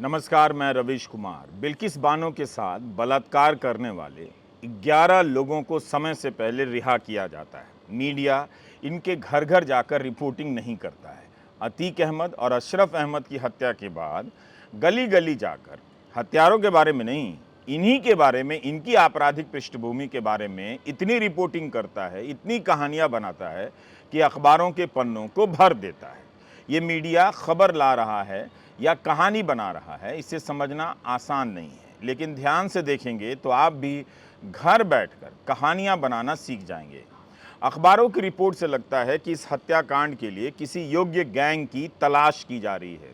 नमस्कार, मैं रवीश कुमार। बिल्किस बानो के साथ बलात्कार करने वाले 11 लोगों को समय से पहले रिहा किया जाता है। मीडिया इनके घर घर जाकर रिपोर्टिंग नहीं करता है। अतीक अहमद और अशरफ अहमद की हत्या के बाद गली गली जाकर हत्यारों के बारे में नहीं, इन्हीं के बारे में, इनकी आपराधिक पृष्ठभूमि के बारे में इतनी रिपोर्टिंग करता है, इतनी कहानियां बनाता है कि अखबारों के पन्नों को भर देता है। ये मीडिया खबर ला रहा है या कहानी बना रहा है, इसे समझना आसान नहीं है। लेकिन ध्यान से देखेंगे तो आप भी घर बैठकर कहानियां बनाना सीख जाएंगे। अखबारों की रिपोर्ट से लगता है कि इस हत्याकांड के लिए किसी योग्य गैंग की तलाश की जा रही है,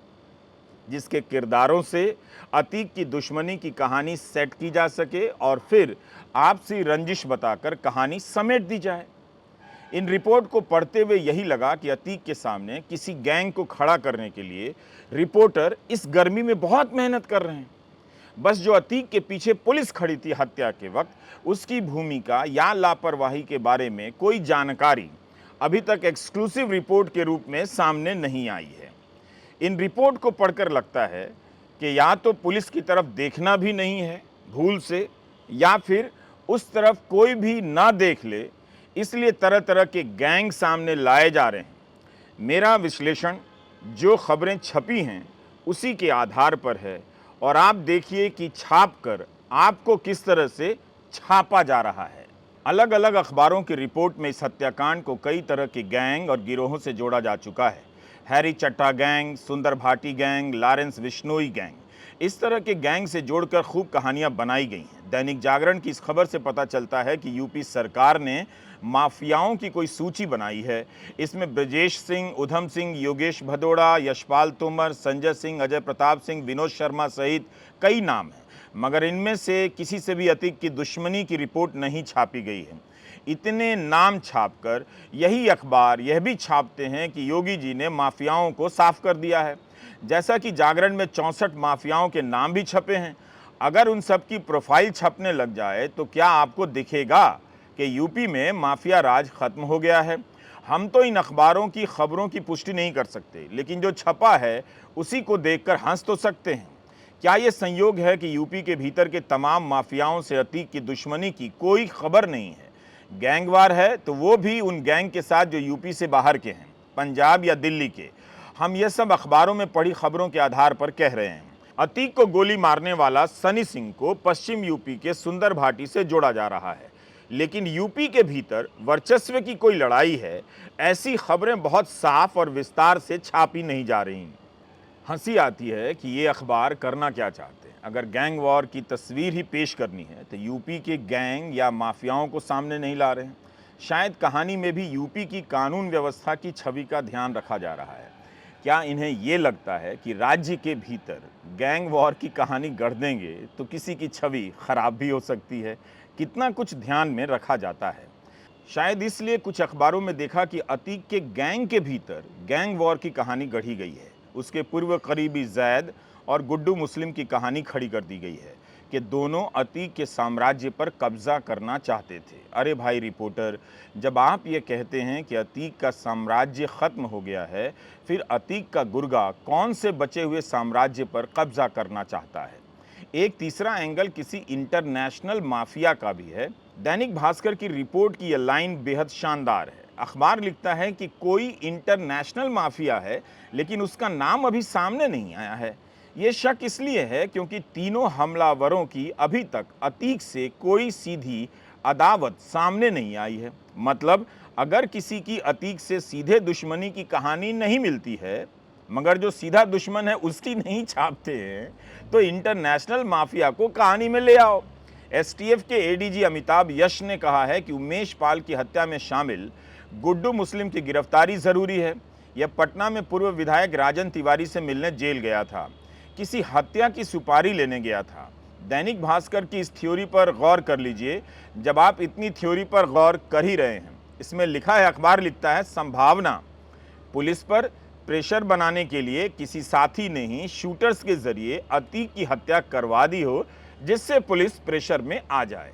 जिसके किरदारों से अतीक की दुश्मनी की कहानी सेट की जा सके और फिर आपसी रंजिश बताकर कहानी समेट दी जाए। इन रिपोर्ट को पढ़ते हुए यही लगा कि अतीक के सामने किसी गैंग को खड़ा करने के लिए रिपोर्टर इस गर्मी में बहुत मेहनत कर रहे हैं। बस जो अतीक के पीछे पुलिस खड़ी थी हत्या के वक्त, उसकी भूमिका या लापरवाही के बारे में कोई जानकारी अभी तक एक्सक्लूसिव रिपोर्ट के रूप में सामने नहीं आई है। इन रिपोर्ट को पढ़कर लगता है कि या तो पुलिस की तरफ देखना भी नहीं है भूल से, या फिर उस तरफ कोई भी ना देख ले, इसलिए तरह तरह के गैंग सामने लाए जा रहे हैं। मेरा विश्लेषण जो खबरें छपी हैं उसी के आधार पर है, और आप देखिए कि छाप कर आपको किस तरह से छापा जा रहा है। अलग अलग अखबारों की रिपोर्ट में इस हत्याकांड को कई तरह के गैंग और गिरोहों से जोड़ा जा चुका है। हैरी चट्टा गैंग, सुंदर Bhati gang, Lawrence Bishnoi gang, इस तरह के गैंग से जोड़कर खूब कहानियां बनाई गई हैं। दैनिक जागरण की इस खबर से पता चलता है कि यूपी सरकार ने माफियाओं की कोई सूची बनाई है। इसमें ब्रजेश सिंह, उधम सिंह, योगेश भदौड़ा, यशपाल तोमर, संजय सिंह, अजय प्रताप सिंह, विनोद शर्मा सहित कई नाम हैं, मगर इनमें से किसी से भी अतीक की दुश्मनी की रिपोर्ट नहीं छापी गई है। इतने नाम छापकर यही अखबार यह भी छापते हैं कि योगी जी ने माफियाओं को साफ कर दिया है। जैसा कि जागरण में 64 माफियाओं के नाम भी छपे हैं। अगर उन सब की प्रोफाइल छपने लग जाए तो क्या आपको दिखेगा कि यूपी में माफिया राज खत्म हो गया है? हम तो इन अखबारों की खबरों की पुष्टि नहीं कर सकते, लेकिन जो छपा है उसी को देखकर हंस तो सकते हैं। क्या ये संयोग है कि यूपी के भीतर के तमाम माफियाओं से अतीक की दुश्मनी की कोई खबर नहीं है? गैंगवार है तो वो भी उन गैंग के साथ जो यूपी से बाहर के हैं, पंजाब या दिल्ली के। हम ये सब अखबारों में पढ़ी खबरों के आधार पर कह रहे हैं। अतीक को गोली मारने वाला सनी सिंह को पश्चिम यूपी के सुंदर भाटी से जोड़ा जा रहा है, लेकिन यूपी के भीतर वर्चस्व की कोई लड़ाई है, ऐसी खबरें बहुत साफ और विस्तार से छापी नहीं जा रही। हंसी आती है कि ये अखबार करना क्या चाहते हैं। अगर गैंग वॉर की तस्वीर ही पेश करनी है तो यूपी के गैंग या माफियाओं को सामने नहीं ला रहे हैं। शायद कहानी में भी यूपी की कानून व्यवस्था की छवि का ध्यान रखा जा रहा है। क्या इन्हें ये लगता है कि राज्य के भीतर गैंग वॉर की कहानी गढ़ देंगे तो किसी की छवि खराब भी हो सकती है? कितना कुछ ध्यान में रखा जाता है। शायद इसलिए कुछ अखबारों में देखा कि अतीक के गैंग के भीतर गैंग वॉर की कहानी गढ़ी गई है। उसके पूर्व करीबी जैद और गुड्डू मुस्लिम की कहानी खड़ी कर दी गई है कि दोनों अतीक के साम्राज्य पर कब्जा करना चाहते थे। अरे भाई रिपोर्टर, जब आप ये कहते हैं कि अतीक का साम्राज्य खत्म हो गया है, फिर अतीक का गुर्गा कौन से बचे हुए साम्राज्य पर कब्जा करना चाहता है? एक तीसरा एंगल किसी इंटरनेशनल माफिया का भी है। दैनिक भास्कर की रिपोर्ट की यह लाइन बेहद शानदार है। अखबार लिखता है कि कोई इंटरनेशनल माफिया है, लेकिन उसका नाम अभी सामने नहीं आया है। ये शक इसलिए है क्योंकि तीनों हमलावरों की अभी तक अतीक से कोई सीधी अदावत सामने नहीं आई है। मतलब अगर किसी की अतीक से सीधे दुश्मनी की कहानी नहीं मिलती है, मगर जो सीधा दुश्मन है उसकी नहीं छापते हैं, तो इंटरनेशनल माफिया को कहानी में ले आओ। एसटीएफ के एडीजी अमिताभ यश ने कहा है कि उमेश पाल की हत्या में शामिल गुड्डू मुस्लिम की गिरफ्तारी जरूरी है। यह पटना में पूर्व विधायक राजन तिवारी से मिलने जेल गया था, किसी हत्या की सुपारी लेने गया था। दैनिक भास्कर की इस थ्योरी पर गौर कर लीजिए। जब आप इतनी थ्योरी पर गौर कर ही रहे हैं, इसमें लिखा है, अखबार लिखता है, संभावना पुलिस पर प्रेशर बनाने के लिए किसी साथी ने ही शूटर्स के जरिए अतीक की हत्या करवा दी हो, जिससे पुलिस प्रेशर में आ जाए।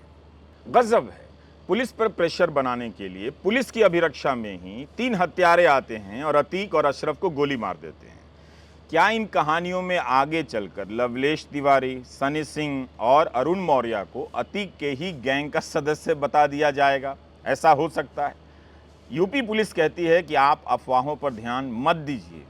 गजब है, पुलिस पर प्रेशर बनाने के लिए पुलिस की अभिरक्षा में ही 3 हत्यारे आते हैं और अतीक और अशरफ को गोली मार देते हैं। क्या इन कहानियों में आगे चलकर लवलेश तिवारी, सनी सिंह और अरुण मौर्य को अतीक के ही गैंग का सदस्य बता दिया जाएगा? ऐसा हो सकता है। यूपी पुलिस कहती है कि आप अफवाहों पर ध्यान मत दीजिए,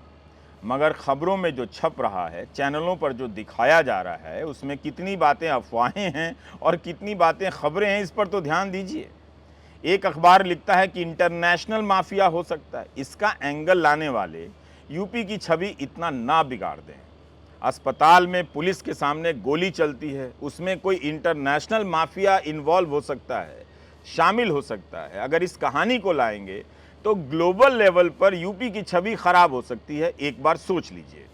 मगर खबरों में जो छप रहा है, चैनलों पर जो दिखाया जा रहा है, उसमें कितनी बातें अफवाहें हैं और कितनी बातें खबरें हैं, इस पर तो ध्यान दीजिए। एक अखबार लिखता है कि इंटरनेशनल माफिया हो सकता है। इसका एंगल लाने वाले यूपी की छवि इतना ना बिगाड़ दें। अस्पताल में पुलिस के सामने गोली चलती है, उसमें कोई इंटरनेशनल माफिया इन्वॉल्व हो सकता है, शामिल हो सकता है। अगर इस कहानी को लाएंगे तो ग्लोबल लेवल पर यूपी की छवि खराब हो सकती है। एक बार सोच लीजिए।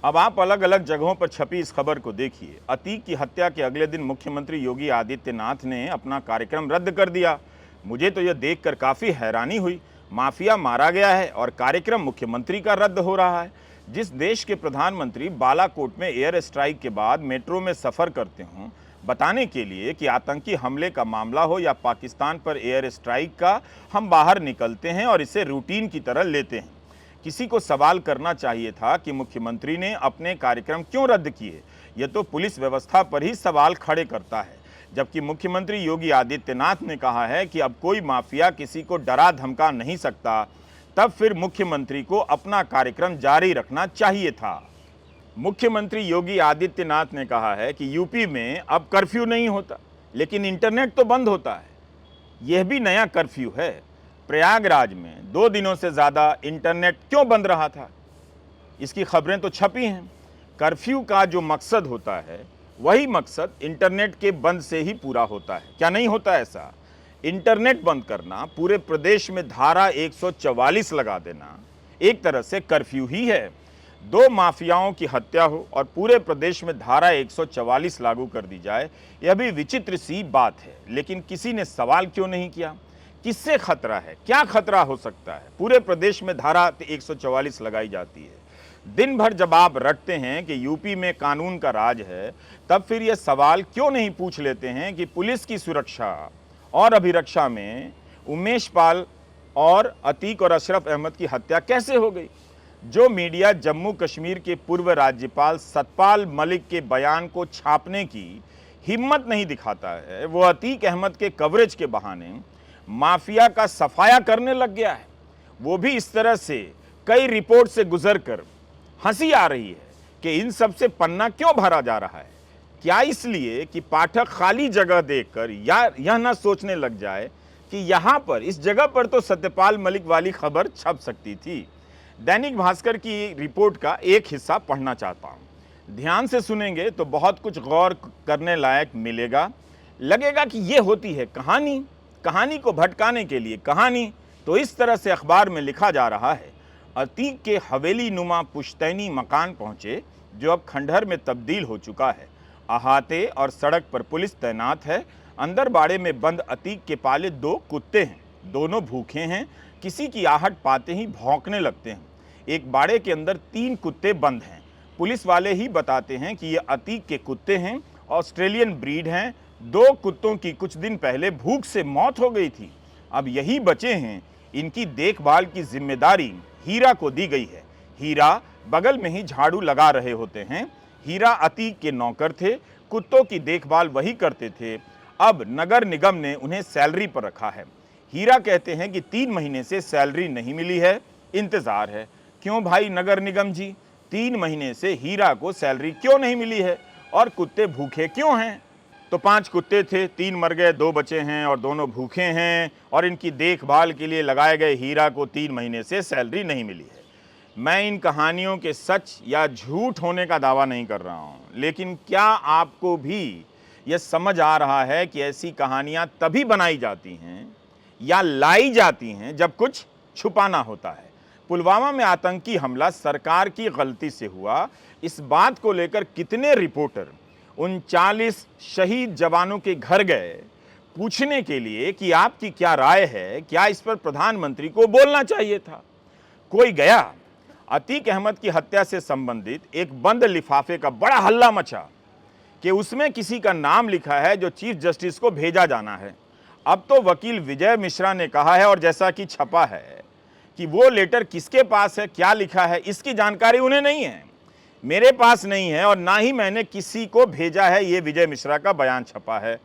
अब आप अलग अलग जगहों पर छपी इस खबर को देखिए। अतीक की हत्या के अगले दिन मुख्यमंत्री योगी आदित्यनाथ ने अपना कार्यक्रम रद्द कर दिया। मुझे तो यह देखकर काफ़ी हैरानी हुई। माफिया मारा गया है और कार्यक्रम मुख्यमंत्री का रद्द हो रहा है। जिस देश के प्रधानमंत्री बालाकोट में एयर स्ट्राइक के बाद मेट्रो में सफ़र करते हों, बताने के लिए कि आतंकी हमले का मामला हो या पाकिस्तान पर एयर स्ट्राइक का, हम बाहर निकलते हैं और इसे रूटीन की तरह लेते हैं। किसी को सवाल करना चाहिए था कि मुख्यमंत्री ने अपने कार्यक्रम क्यों रद्द किए। यह तो पुलिस व्यवस्था पर ही सवाल खड़े करता है। जबकि मुख्यमंत्री योगी आदित्यनाथ ने कहा है कि अब कोई माफिया किसी को डरा धमका नहीं सकता, तब फिर मुख्यमंत्री को अपना कार्यक्रम जारी रखना चाहिए था। मुख्यमंत्री योगी आदित्यनाथ ने कहा है कि यूपी में अब कर्फ्यू नहीं होता, लेकिन इंटरनेट तो बंद होता है। यह भी नया कर्फ्यू है। प्रयागराज में 2 दिनों से ज़्यादा इंटरनेट क्यों बंद रहा था? इसकी खबरें तो छपी हैं। कर्फ्यू का जो मकसद होता है, वही मकसद इंटरनेट के बंद से ही पूरा होता है। क्या नहीं होता ऐसा? इंटरनेट बंद करना, पूरे प्रदेश में धारा 144 लगा देना, एक तरह से कर्फ्यू ही है। 2 माफियाओं की हत्या हो और पूरे प्रदेश में धारा 144 लागू कर दी जाए, यह भी विचित्र सी बात है। लेकिन किसी ने सवाल क्यों नहीं किया? किससे खतरा है? क्या खतरा हो सकता है? पूरे प्रदेश में धारा 144 लगाई जाती है। दिन भर जब आप रटते हैं कि यूपी में कानून का राज है, तब फिर यह सवाल क्यों नहीं पूछ लेते हैं कि पुलिस की सुरक्षा और अभिरक्षा में उमेश पाल और अतीक और अशरफ अहमद की हत्या कैसे हो गई? जो मीडिया जम्मू कश्मीर के पूर्व राज्यपाल सतपाल मलिक के बयान को छापने की हिम्मत नहीं दिखाता है, वो अतीक अहमद के कवरेज के बहाने माफिया का सफाया करने लग गया है। वो भी इस तरह से कई रिपोर्ट से गुजरकर हंसी आ रही है कि इन सब से पन्ना क्यों भरा जा रहा है। क्या इसलिए कि पाठक खाली जगह देखकर या यह ना सोचने लग जाए कि यहाँ पर इस जगह पर तो सत्यपाल मलिक वाली खबर छप सकती थी। दैनिक भास्कर की रिपोर्ट का एक हिस्सा पढ़ना चाहता हूँ। ध्यान से सुनेंगे तो बहुत कुछ गौर करने लायक मिलेगा। लगेगा कि ये होती है कहानी, कहानी को भटकाने के लिए कहानी। तो इस तरह से अखबार में लिखा जा रहा है। अतीक के हवेली नुमा पुश्तैनी मकान पहुंचे, जो अब खंडहर में तब्दील हो चुका है। अहाते और सड़क पर पुलिस तैनात है। अंदर बाड़े में बंद अतीक के पाले 2 कुत्ते हैं। दोनों भूखे हैं, किसी की आहट पाते ही भौंकने लगते हैं। एक बाड़े के अंदर 3 कुत्ते बंद हैं। पुलिस वाले ही बताते हैं कि ये अतीक के कुत्ते हैं, ऑस्ट्रेलियन ब्रीड हैं। 2 कुत्तों की कुछ दिन पहले भूख से मौत हो गई थी। अब यही बचे हैं। इनकी देखभाल की जिम्मेदारी हीरा को दी गई है। हीरा बगल में ही झाड़ू लगा रहे होते हैं। हीरा अतीक के नौकर थे, कुत्तों की देखभाल वही करते थे। अब नगर निगम ने उन्हें सैलरी पर रखा है। हीरा कहते हैं कि 3 महीने से सैलरी नहीं मिली है, इंतजार है। क्यों भाई नगर निगम जी, 3 महीने से हीरा को सैलरी क्यों नहीं मिली है और कुत्ते भूखे क्यों हैं? तो 5 कुत्ते थे, 3 मर गए, 2 बचे हैं और दोनों भूखे हैं। और इनकी देखभाल के लिए लगाए गए हीरा को 3 महीने से सैलरी नहीं मिली है। मैं इन कहानियों के सच या झूठ होने का दावा नहीं कर रहा हूँ, लेकिन क्या आपको भी यह समझ आ रहा है कि ऐसी कहानियाँ तभी बनाई जाती हैं या लाई जाती हैं जब कुछ छुपाना होता है? पुलवामा में आतंकी हमला सरकार की गलती से हुआ, इस बात को लेकर कितने रिपोर्टर 39 शहीद जवानों के घर गए पूछने के लिए कि आपकी क्या राय है, क्या इस पर प्रधानमंत्री को बोलना चाहिए था? कोई गया? अतीक अहमद की हत्या से संबंधित एक बंद लिफाफे का बड़ा हल्ला मचा कि उसमें किसी का नाम लिखा है जो चीफ जस्टिस को भेजा जाना है। अब तो वकील विजय मिश्रा ने कहा है, और जैसा कि छपा है, कि वो लेटर किसके पास है, क्या लिखा है, इसकी जानकारी उन्हें नहीं है। मेरे पास नहीं है और ना ही मैंने किसी को भेजा है। ये विजय मिश्रा का बयान छपा है।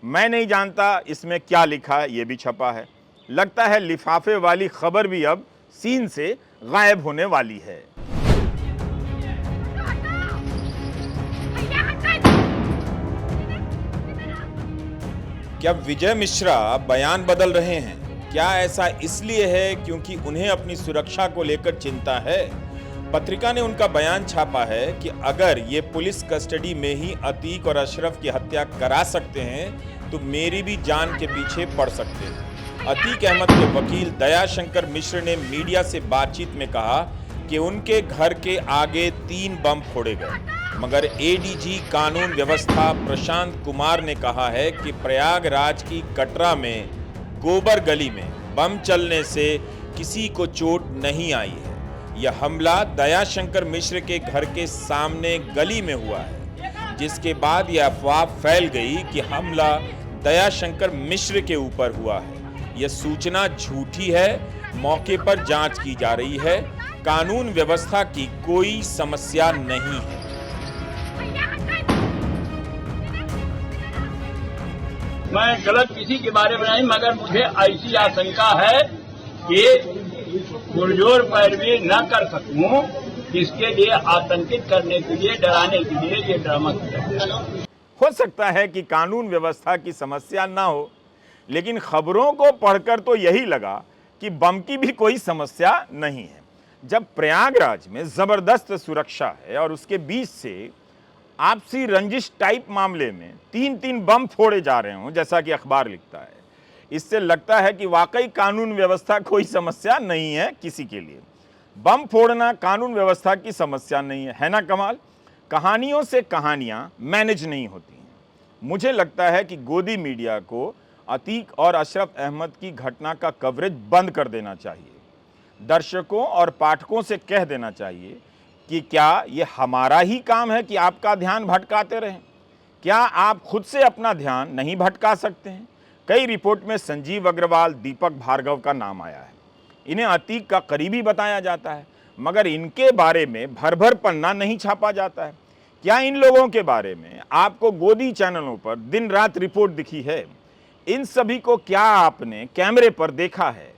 मैं नहीं जानता इसमें क्या लिखा है, ये भी छपा है। लगता है लिफाफे वाली खबर भी अब सीन से गायब होने वाली है। क्या विजय मिश्रा बयान बदल रहे हैं? क्या ऐसा इसलिए है क्योंकि उन्हें अपनी सुरक्षा को लेकर चिंता है? पत्रिका ने उनका बयान छापा है कि अगर ये पुलिस कस्टडी में ही अतीक और अशरफ की हत्या करा सकते हैं तो मेरी भी जान के पीछे पड़ सकते हैं। अतीक अहमद के वकील दयाशंकर मिश्र ने मीडिया से बातचीत में कहा कि उनके घर के आगे 3 बम फोड़े गए, मगर एडीजी कानून व्यवस्था प्रशांत कुमार ने कहा है कि प्रयागराज की कटरा में गोबर गली में बम चलने से किसी को चोट नहीं आई है। यह हमला दयाशंकर मिश्र के घर के सामने गली में हुआ है, जिसके बाद यह अफवाह फैल गई कि हमला दयाशंकर मिश्र के ऊपर हुआ है। यह सूचना झूठी है। मौके पर जांच की जा रही है। कानून व्यवस्था की कोई समस्या नहीं है। मैं गलत किसी के बारे में नहीं, मगर मुझे ऐसी आशंका है कि पुरजोर पैरवी न कर सकूं, जिसके लिए आतंकित करने के लिए, डराने के लिए ये ड्रामा किया गया। हो सकता है कि कानून व्यवस्था की समस्या ना हो, लेकिन खबरों को पढ़कर तो यही लगा कि बम की भी कोई समस्या नहीं है। जब प्रयागराज में जबरदस्त सुरक्षा है और उसके बीच से आपसी रंजिश टाइप मामले में 3-3 बम फोड़े जा रहे हों, जैसा कि अखबार लिखता है, इससे लगता है कि वाकई कानून व्यवस्था कोई समस्या नहीं है किसी के लिए। बम फोड़ना कानून व्यवस्था की समस्या नहीं है ना कमाल? कहानियों से कहानियां मैनेज नहीं होती हैं। मुझे लगता है कि गोदी मीडिया को अतीक और अशरफ अहमद की घटना का कवरेज बंद कर देना चाहिए। दर्शकों और पाठकों से कह देना चाहिए कि क्या ये हमारा ही काम है कि आपका ध्यान भटकाते रहें? क्या आप खुद से अपना ध्यान नहीं भटका सकते हैं? कई रिपोर्ट में संजीव अग्रवाल, दीपक भार्गव का नाम आया है। इन्हें अतीक का करीबी बताया जाता है, मगर इनके बारे में भर पन्ना नहीं छापा जाता है। क्या इन लोगों के बारे में आपको गोदी चैनलों पर दिन रात रिपोर्ट दिखी है? इन सभी को क्या आपने कैमरे पर देखा है?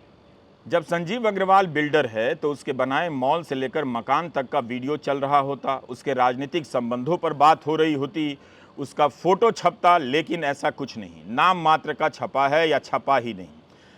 जब संजीव अग्रवाल बिल्डर है तो उसके बनाए मॉल से लेकर मकान तक का वीडियो चल रहा होता, उसके राजनीतिक संबंधों पर बात हो रही होती, उसका फोटो छपता, लेकिन ऐसा कुछ नहीं। नाम मात्र का छपा है या छपा ही नहीं।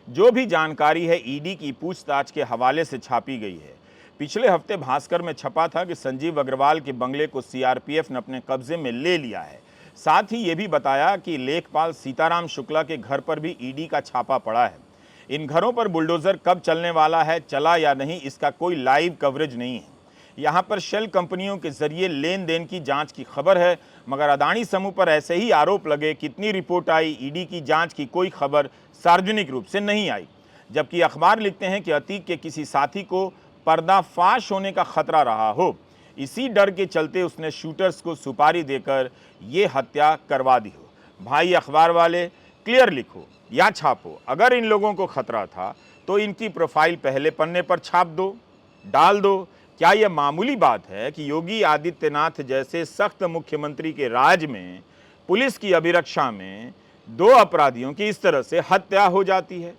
जो भी जानकारी है ईडी की पूछताछ के हवाले से छापी गई है। पिछले हफ्ते भास्कर में छपा था कि संजीव अग्रवाल के बंगले को सीआरपीएफ ने अपने कब्जे में ले लिया है। साथ ही ये भी बताया कि लेखपाल सीताराम शुक्ला के घर पर भी ईडी का छापा पड़ा है। इन घरों पर बुलडोजर कब चलने वाला है, चला या नहीं, इसका कोई लाइव कवरेज नहीं है। यहाँ पर शेल कंपनियों के जरिए लेन देन की जांच की खबर है, मगर अदानी समूह पर ऐसे ही आरोप लगे, कितनी रिपोर्ट आई, ईडी की जांच की कोई खबर सार्वजनिक रूप से नहीं आई। जबकि अखबार लिखते हैं कि अतीक के किसी साथी को पर्दाफाश होने का खतरा रहा हो, इसी डर के चलते उसने शूटर्स को सुपारी देकर ये हत्या करवा दी हो। भाई अखबार वाले, क्लियर लिखो या छापो। अगर इन लोगों को खतरा था तो इनकी प्रोफाइल पहले पन्ने पर छाप दो, डाल दो। क्या यह मामूली बात है कि योगी आदित्यनाथ जैसे सख्त मुख्यमंत्री के राज में पुलिस की अभिरक्षा में 2 अपराधियों की इस तरह से हत्या हो जाती है?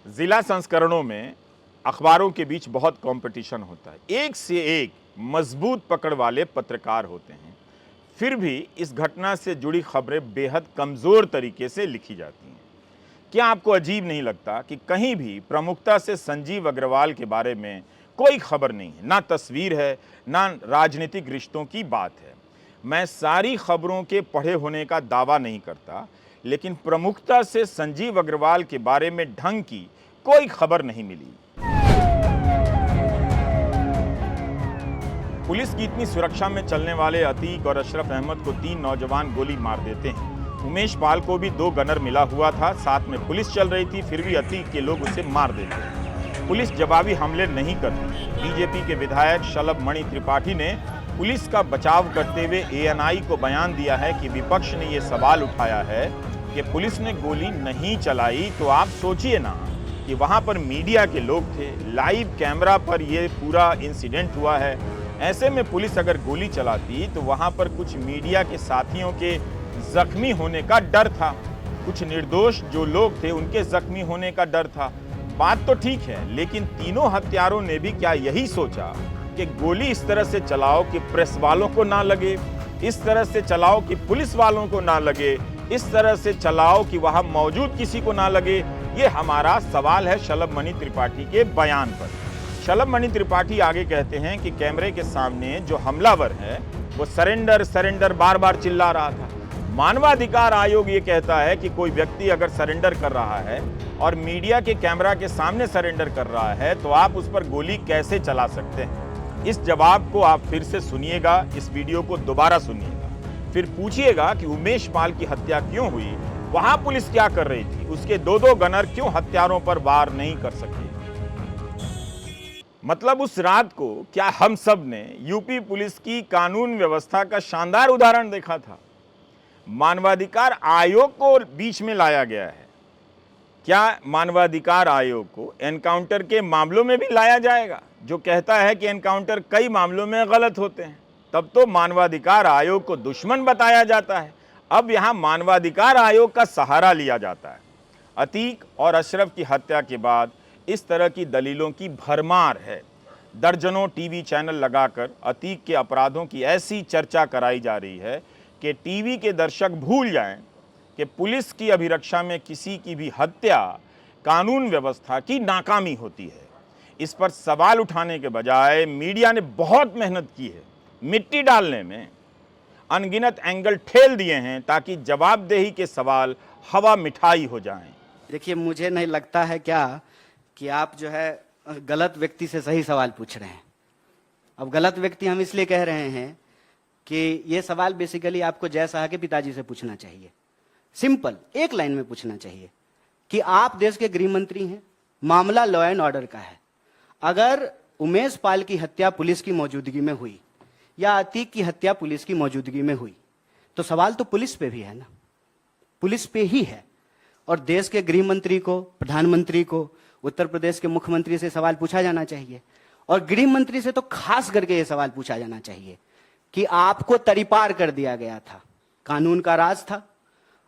जिला संस्करणों में अखबारों के बीच बहुत कंपटीशन होता है, एक से एक मजबूत पकड़ वाले पत्रकार होते हैं, फिर भी इस घटना से जुड़ी खबरें बेहद कमज़ोर तरीके से लिखी जाती हैं। क्या आपको अजीब नहीं लगता कि कहीं भी प्रमुखता से संजीव अग्रवाल के बारे में कोई खबर नहीं है, ना तस्वीर है, ना राजनीतिक रिश्तों की बात है? मैं सारी खबरों के पढ़े होने का दावा नहीं करता, लेकिन प्रमुखता से संजीव अग्रवाल के बारे में ढंग की कोई खबर नहीं मिली। पुलिस की इतनी सुरक्षा में चलने वाले अतीक और अशरफ अहमद को 3 नौजवान गोली मार देते हैं। उमेश पाल को भी 2 गनर मिला हुआ था, साथ में पुलिस चल रही थी, फिर भी अतीक के लोग उसे मार देते हैं। पुलिस जवाबी हमले नहीं करती। बीजेपी के विधायक शलभ मणि त्रिपाठी ने पुलिस का बचाव करते हुए एएनआई को बयान दिया है कि विपक्ष ने यह सवाल उठाया है कि पुलिस ने गोली नहीं चलाई, तो आप सोचिए ना कि वहां पर मीडिया के लोग थे, लाइव कैमरा पर यह पूरा इंसिडेंट हुआ है। ऐसे में पुलिस अगर गोली चलाती तो वहां पर कुछ मीडिया के साथियों के जख्मी होने का डर था, कुछ निर्दोष जो लोग थे उनके जख्मी होने का डर था। बात तो ठीक है, लेकिन तीनों हत्यारों ने भी क्या यही सोचा कि गोली इस तरह से चलाओ कि प्रेस वालों को ना लगे, इस तरह से चलाओ कि पुलिस वालों को ना लगे, इस तरह से चलाओ कि वहां मौजूद किसी को ना लगे? ये हमारा सवाल है शलभ मणि त्रिपाठी के बयान पर। शलभ मणि त्रिपाठी आगे कहते हैं कि कैमरे के सामने जो हमलावर है वो सरेंडर सरेंडर बार बार चिल्ला रहा था। मानवाधिकार आयोग ये कहता है कि कोई व्यक्ति अगर सरेंडर कर रहा है और मीडिया के कैमरा के सामने सरेंडर कर रहा है तो आप उस पर गोली कैसे चला सकते हैं? इस जवाब को आप फिर से सुनिएगा, इस वीडियो को दोबारा सुनिएगा, फिर पूछिएगा कि उमेश पाल की हत्या क्यों हुई, वहां पुलिस क्या कर रही थी, उसके दो गनर क्यों हत्यारों पर वार नहीं कर सके। मतलब उस रात को क्या हम सब ने यूपी पुलिस की कानून व्यवस्था का शानदार उदाहरण देखा था? मानवाधिकार आयोग को बीच में लाया गया है। क्या मानवाधिकार आयोग को एनकाउंटर के मामलों में भी लाया जाएगा, जो कहता है कि एनकाउंटर कई मामलों में गलत होते हैं? तब तो मानवाधिकार आयोग को दुश्मन बताया जाता है। अब यहां मानवाधिकार आयोग का सहारा लिया जाता है। अतीक और अशरफ की हत्या के बाद इस तरह की दलीलों की भरमार है। दर्जनों टीवी चैनल लगाकर अतीक के अपराधों की ऐसी चर्चा कराई जा रही है कि टीवी के दर्शक भूल जाएं कि पुलिस की अभिरक्षा में किसी की भी हत्या कानून व्यवस्था की नाकामी होती है। इस पर सवाल उठाने के बजाय मीडिया ने बहुत मेहनत की है, मिट्टी डालने में अनगिनत एंगल ठेल दिए हैं ताकि जवाबदेही के सवाल हवा मिठाई हो जाएं। देखिए, मुझे नहीं लगता है क्या कि आप जो है गलत व्यक्ति से सही सवाल पूछ रहे हैं। अब गलत व्यक्ति हम इसलिए कह रहे हैं कि ये सवाल बेसिकली आपको जय शाह के पिताजी से पूछना चाहिए। सिंपल एक लाइन में पूछना चाहिए कि आप देश के गृह मंत्री हैं, मामला लॉ एंड ऑर्डर का है। अगर उमेश पाल की हत्या पुलिस की मौजूदगी में हुई या अतीक की हत्या पुलिस की मौजूदगी में हुई तो सवाल तो पुलिस पे भी है ना, पुलिस पे ही है। और देश के गृह मंत्री को, प्रधानमंत्री को, उत्तर प्रदेश के मुख्यमंत्री से सवाल पूछा जाना चाहिए। और गृह मंत्री से तो खास करके यह सवाल पूछा जाना चाहिए कि आपको तरीपार कर दिया गया था, कानून का राज था,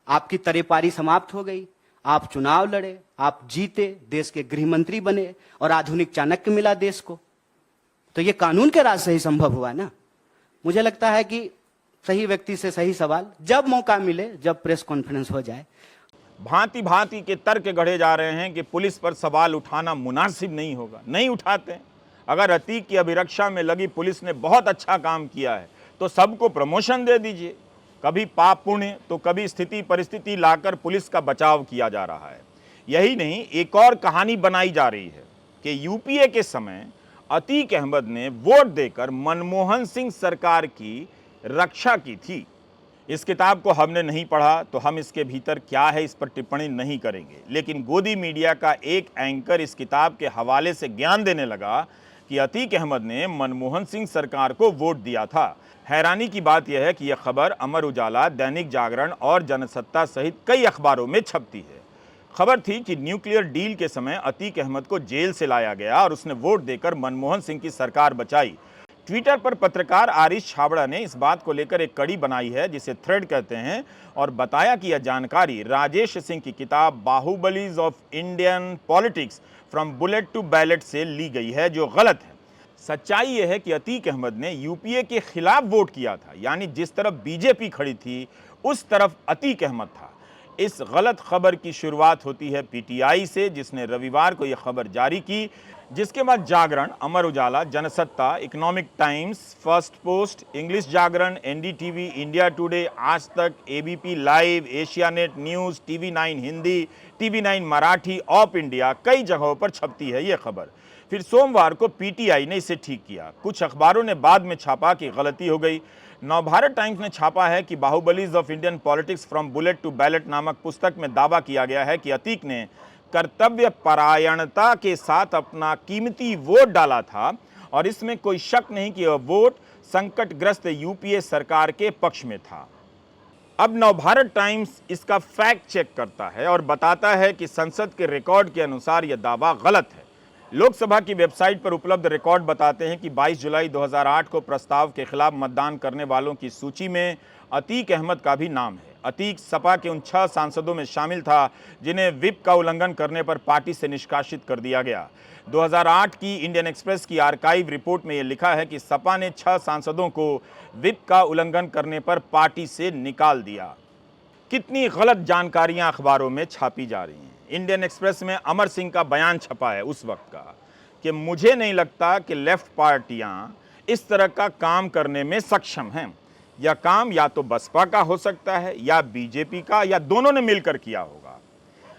आपकी तरीपारी समाप्त हो गई, आप चुनाव लड़े, आप जीते, देश के गृह मंत्री बने और आधुनिक चाणक्य मिला देश को, तो यह कानून के राज से ही संभव हुआ ना। मुझे लगता है कि सही व्यक्ति से सही सवाल जब मौका मिले, जब प्रेस कॉन्फ्रेंस हो जाए। भांति भांति के तर्क गढ़े जा रहे हैं कि पुलिस पर सवाल उठाना मुनासिब नहीं होगा, नहीं उठाते। अगर अतीक की अभिरक्षा में लगी पुलिस ने बहुत अच्छा काम किया है तो सबको प्रमोशन दे दीजिए। कभी पाप पुण्य तो कभी स्थिति परिस्थिति लाकर पुलिस का बचाव किया जा रहा है। यही नहीं, एक और कहानी बनाई जा रही है कि यूपीए के समय अतीक अहमद ने वोट देकर मनमोहन सिंह सरकार की रक्षा की थी। इस किताब को हमने नहीं पढ़ा तो हम इसके भीतर क्या है इस पर टिप्पणी नहीं करेंगे, लेकिन गोदी मीडिया का एक एंकर इस किताब के हवाले से ज्ञान देने लगा कि अतीक अहमद ने मनमोहन सिंह सरकार को वोट दिया था। हैरानी की बात यह है कि यह खबर अमर उजाला, दैनिक जागरण और जनसत्ता सहित कई अखबारों में छपती है। खबर थी कि न्यूक्लियर डील के समय अतीक अहमद को जेल से लाया गया और उसने वोट देकर मनमोहन सिंह की सरकार बचाई। ट्विटर पर पत्रकार आरिश छाबड़ा ने इस बात को लेकर एक कड़ी बनाई है जिसे थ्रेड कहते हैं, और बताया कि यह जानकारी राजेश सिंह की किताब Bahubalis of Indian politics from bullet to ballot से ली गई है, जो गलत है। सच्चाई यह है कि अतीक अहमद ने यूपीए के खिलाफ वोट किया था, यानी जिस तरफ बीजेपी खड़ी थी उस तरफ अतीक अहमद था। इस गलत खबर की शुरुआत होती है पीटीआई से, जिसने रविवार को यह खबर जारी की, जिसके बाद Jagran, Amar Ujala, Jansatta, Economic Times, First Post, English Jagran, NDTV, India Today, Aaj Tak, ABP Live, Asianet News, TV nine Hindi, TV nine Marathi, of India, कई जगहों पर छपती है ये खबर। फिर सोमवार को पीटीआई ने इसे ठीक किया। कुछ अखबारों ने बाद में छापा कि गलती हो गई। नवभारत टाइम्स ने छापा है कि Bahubalis of Indian politics from bullet to ballot नामक पुस्तक में दावा किया गया है कि अतीक ने कर्तव्य परायणता के साथ अपना कीमती वोट डाला था और इसमें कोई शक नहीं कि यह वोट संकटग्रस्त यूपीए सरकार के पक्ष में था। अब नवभारत टाइम्स इसका फैक्ट चेक करता है और बताता है कि संसद के रिकॉर्ड के अनुसार यह दावा गलत है। लोकसभा की वेबसाइट पर उपलब्ध रिकॉर्ड बताते हैं कि 22 जुलाई 2008 को प्रस्ताव के खिलाफ मतदान करने वालों की सूची में अतीक अहमद का भी नाम है। अतीक सपा के उन 6 सांसदों में शामिल था जिन्हें व्हिप का उल्लंघन करने पर पार्टी से निष्कासित कर दिया गया। 2008 की इंडियन एक्सप्रेस की आर्काइव रिपोर्ट में यह लिखा है कि सपा ने 6 सांसदों को व्हिप का उल्लंघन करने पर पार्टी से निकाल दिया। कितनी गलत जानकारियां अखबारों में छापी जा रही हैं। इंडियन एक्सप्रेस में अमर सिंह का बयान छपा है उस वक्त का कि मुझे नहीं लगता कि लेफ्ट पार्टियां इस तरह का काम करने में सक्षम हैं। यह काम या तो बसपा का हो सकता है या बीजेपी का या दोनों ने मिलकर किया होगा,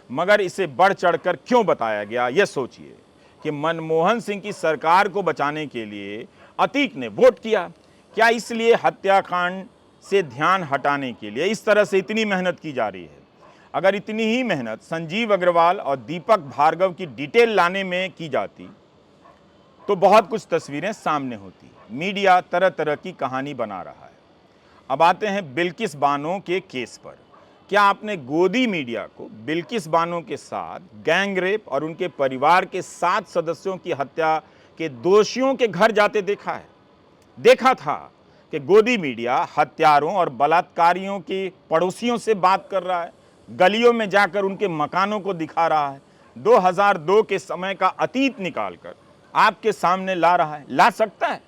मगर इसे बढ़ चढ़कर क्यों बताया गया। यह सोचिए कि मनमोहन सिंह की सरकार को बचाने के लिए अतीक ने वोट किया। क्या इसलिए हत्याकांड से ध्यान हटाने के लिए इस तरह से इतनी मेहनत की जा रही है? अगर इतनी ही मेहनत संजीव अग्रवाल और दीपक भार्गव की डिटेल लाने में की जाती तो बहुत कुछ तस्वीरें सामने होती। मीडिया तरह तरह की कहानी बना रहा है। अब आते हैं बिल्किस बानो के केस पर। क्या आपने गोदी मीडिया को बिल्किस बानो के साथ गैंग रेप और उनके परिवार के 7 सदस्यों की हत्या के दोषियों के घर जाते देखा है? देखा था कि गोदी मीडिया हत्यारों और बलात्कारियों के पड़ोसियों से बात कर रहा है, गलियों में जाकर उनके मकानों को दिखा रहा है, 2002 के समय का अतीत निकालकर आपके सामने ला रहा है। ला सकता है,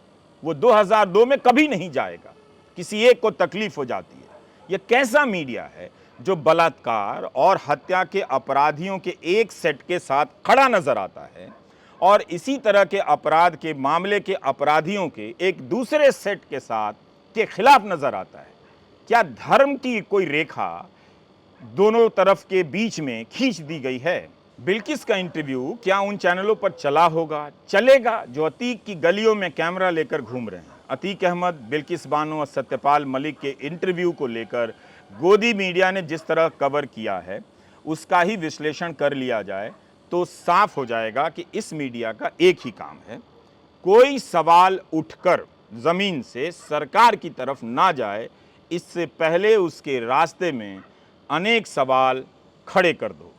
वो 2002 में कभी नहीं जाएगा। किसी एक को तकलीफ हो जाती है। यह कैसा मीडिया है जो बलात्कार और हत्या के अपराधियों के एक सेट के साथ खड़ा नजर आता है और इसी तरह के अपराध के मामले के अपराधियों के एक दूसरे सेट के साथ के खिलाफ नजर आता है? क्या धर्म की कोई रेखा दोनों तरफ के बीच में खींच दी गई है? बिल्किस का इंटरव्यू क्या उन चैनलों पर चला होगा, चलेगा जो अतीक की गलियों में कैमरा लेकर घूम रहे हैं? अतीक अहमद, बिल्किस बानो और सत्यपाल मलिक के इंटरव्यू को लेकर गोदी मीडिया ने जिस तरह कवर किया है उसका ही विश्लेषण कर लिया जाए तो साफ हो जाएगा कि इस मीडिया का एक ही काम है, कोई सवाल उठकर जमीन से सरकार की तरफ ना जाए इससे पहले उसके रास्ते में अनेक सवाल खड़े कर दो।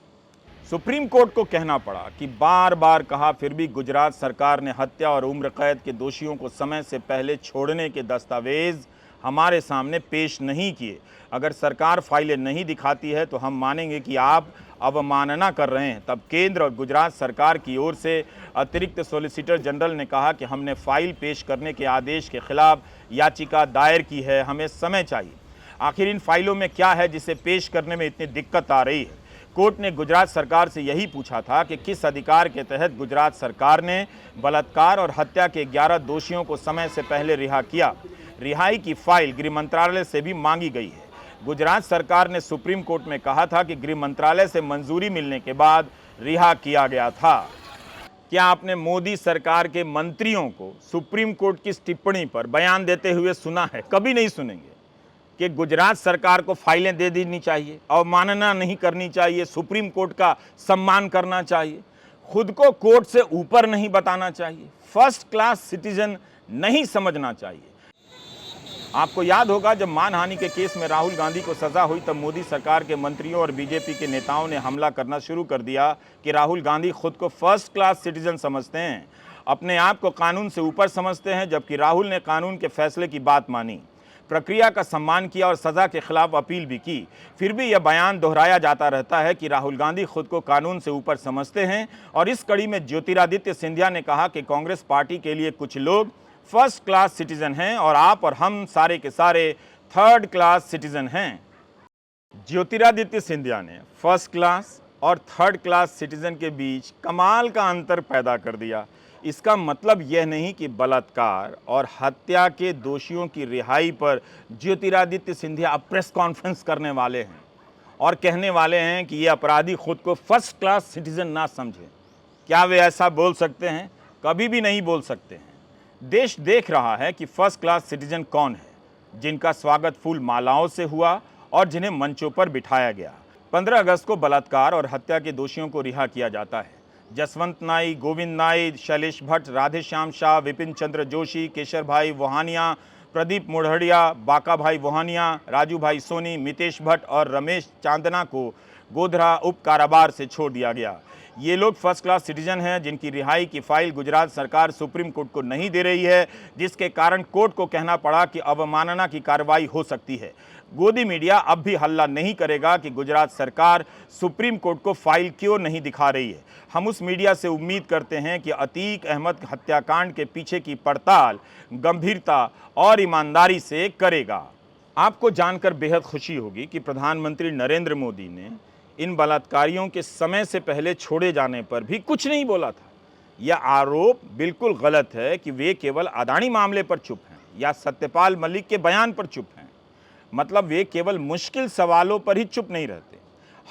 सुप्रीम कोर्ट को कहना पड़ा कि बार बार कहा फिर भी गुजरात सरकार ने हत्या और उम्र कैद के दोषियों को समय से पहले छोड़ने के दस्तावेज हमारे सामने पेश नहीं किए। अगर सरकार फाइलें नहीं दिखाती है तो हम मानेंगे कि आप अवमानना कर रहे हैं। तब केंद्र और गुजरात सरकार की ओर से अतिरिक्त सॉलिसिटर जनरल ने कहा कि हमने फाइल पेश करने के आदेश के खिलाफ याचिका दायर की है, हमें समय चाहिए। आखिर इन फाइलों में क्या है जिसे पेश करने में इतनी दिक्कत आ रही है? कोर्ट ने गुजरात सरकार से यही पूछा था कि किस अधिकार के तहत गुजरात सरकार ने बलात्कार और हत्या के 11 दोषियों को समय से पहले रिहा किया। रिहाई की फाइल गृह मंत्रालय से भी मांगी गई है। गुजरात सरकार ने सुप्रीम कोर्ट में कहा था कि गृह मंत्रालय से मंजूरी मिलने के बाद रिहा किया गया था। क्या आपने मोदी सरकार के मंत्रियों को सुप्रीम कोर्ट की इस टिप्पणी पर बयान देते हुए सुना है? कभी नहीं सुनेंगे कि गुजरात सरकार को फाइलें दे देनी चाहिए, अवमानना नहीं करनी चाहिए, सुप्रीम कोर्ट का सम्मान करना चाहिए, खुद को कोर्ट से ऊपर नहीं बताना चाहिए, फर्स्ट क्लास सिटीजन नहीं समझना चाहिए। आपको याद होगा जब मानहानि के केस में राहुल गांधी को सजा हुई तब मोदी सरकार के मंत्रियों और बीजेपी के नेताओं ने हमला करना शुरू कर दिया कि राहुल गांधी खुद को फर्स्ट क्लास सिटीजन समझते हैं, अपने आप को कानून से ऊपर समझते हैं, जबकि राहुल ने कानून के फैसले की बात मानी, प्रक्रिया का सम्मान किया और सजा के खिलाफ अपील भी की। फिर भी यह बयान दोहराया जाता रहता है कि राहुल गांधी खुद को कानून से ऊपर समझते हैं। और इस कड़ी में ज्योतिरादित्य सिंधिया ने कहा कि कांग्रेस पार्टी के लिए कुछ लोग फर्स्ट क्लास सिटीजन हैं और आप और हम सारे के सारे थर्ड क्लास सिटीजन हैं। ज्योतिरादित्य सिंधिया ने फर्स्ट क्लास और थर्ड क्लास सिटीजन के बीच कमाल का अंतर पैदा कर दिया। इसका मतलब यह नहीं कि बलात्कार और हत्या के दोषियों की रिहाई पर ज्योतिरादित्य सिंधिया अब प्रेस कॉन्फ्रेंस करने वाले हैं और कहने वाले हैं कि ये अपराधी खुद को फर्स्ट क्लास सिटीजन ना समझें। क्या वे ऐसा बोल सकते हैं? कभी भी नहीं बोल सकते हैं। देश देख रहा है कि फर्स्ट क्लास सिटीजन कौन है, जिनका स्वागत फूल मालाओं से हुआ और जिन्हें मंचों पर बिठाया गया। 15 अगस्त को बलात्कार और हत्या के दोषियों को रिहा किया जाता है। जसवंत नाई, गोविंद नाई, शैलेश भट्ट, राधेश्याम शाह, विपिन चंद्र जोशी, केशर भाई वोहानिया, प्रदीप मोढ़िया, बाका भाई वोहानिया, राजू भाई सोनी, मितेश भट्ट और रमेश चांदना को गोधरा उप काराबार से छोड़ दिया गया। ये लोग फर्स्ट क्लास सिटीजन हैं जिनकी रिहाई की फाइल गुजरात सरकार सुप्रीम कोर्ट को नहीं दे रही है, जिसके कारण कोर्ट को कहना पड़ा कि अवमानना की कार्रवाई हो सकती है। गोदी मीडिया अब भी हल्ला नहीं करेगा कि गुजरात सरकार सुप्रीम कोर्ट को फाइल क्यों नहीं दिखा रही है। हम उस मीडिया से उम्मीद करते हैं कि अतीक अहमद हत्याकांड के पीछे की पड़ताल गंभीरता और ईमानदारी से करेगा। आपको जानकर बेहद खुशी होगी कि प्रधानमंत्री नरेंद्र मोदी ने इन बलात्कारियों के समय से पहले छोड़े जाने पर भी कुछ नहीं बोला था। यह आरोप बिल्कुल गलत है कि वे केवल अदानी मामले पर चुप हैं या सत्यपाल मलिक के बयान पर चुप हैं। मतलब वे केवल मुश्किल सवालों पर ही चुप नहीं रहते।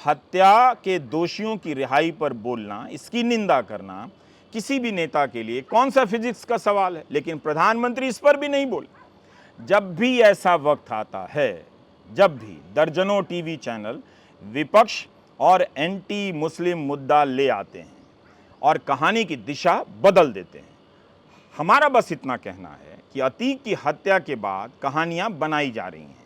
हत्या के दोषियों की रिहाई पर बोलना, इसकी निंदा करना किसी भी नेता के लिए कौन सा फिजिक्स का सवाल है, लेकिन प्रधानमंत्री इस पर भी नहीं बोले। जब भी ऐसा वक्त आता है, जब भी दर्जनों टीवी चैनल विपक्ष और एंटी मुस्लिम मुद्दा ले आते हैं और कहानी की दिशा बदल देते हैं। हमारा बस इतना कहना है कि अतीक की हत्या के बाद कहानियां बनाई जा रही हैं।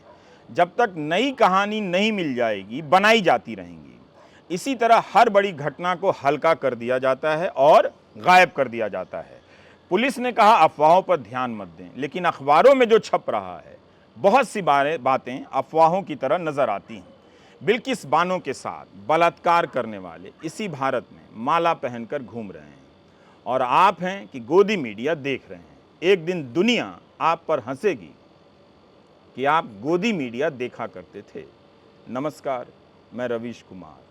जब तक नई कहानी नहीं मिल जाएगी, बनाई जाती रहेंगी। इसी तरह हर बड़ी घटना को हल्का कर दिया जाता है और गायब कर दिया जाता है। पुलिस ने कहा अफवाहों पर ध्यान मत दें, लेकिन अखबारों में जो छप रहा है बहुत सी बातें अफवाहों की तरह नजर आती हैं। बिल्किस बानो के साथ बलात्कार करने वाले इसी भारत में माला पहनकर घूम रहे हैं और आप हैं कि गोदी मीडिया देख रहे हैं। एक दिन दुनिया आप पर हंसेगी कि आप गोदी मीडिया देखा करते थे। नमस्कार, मैं रवीश कुमार।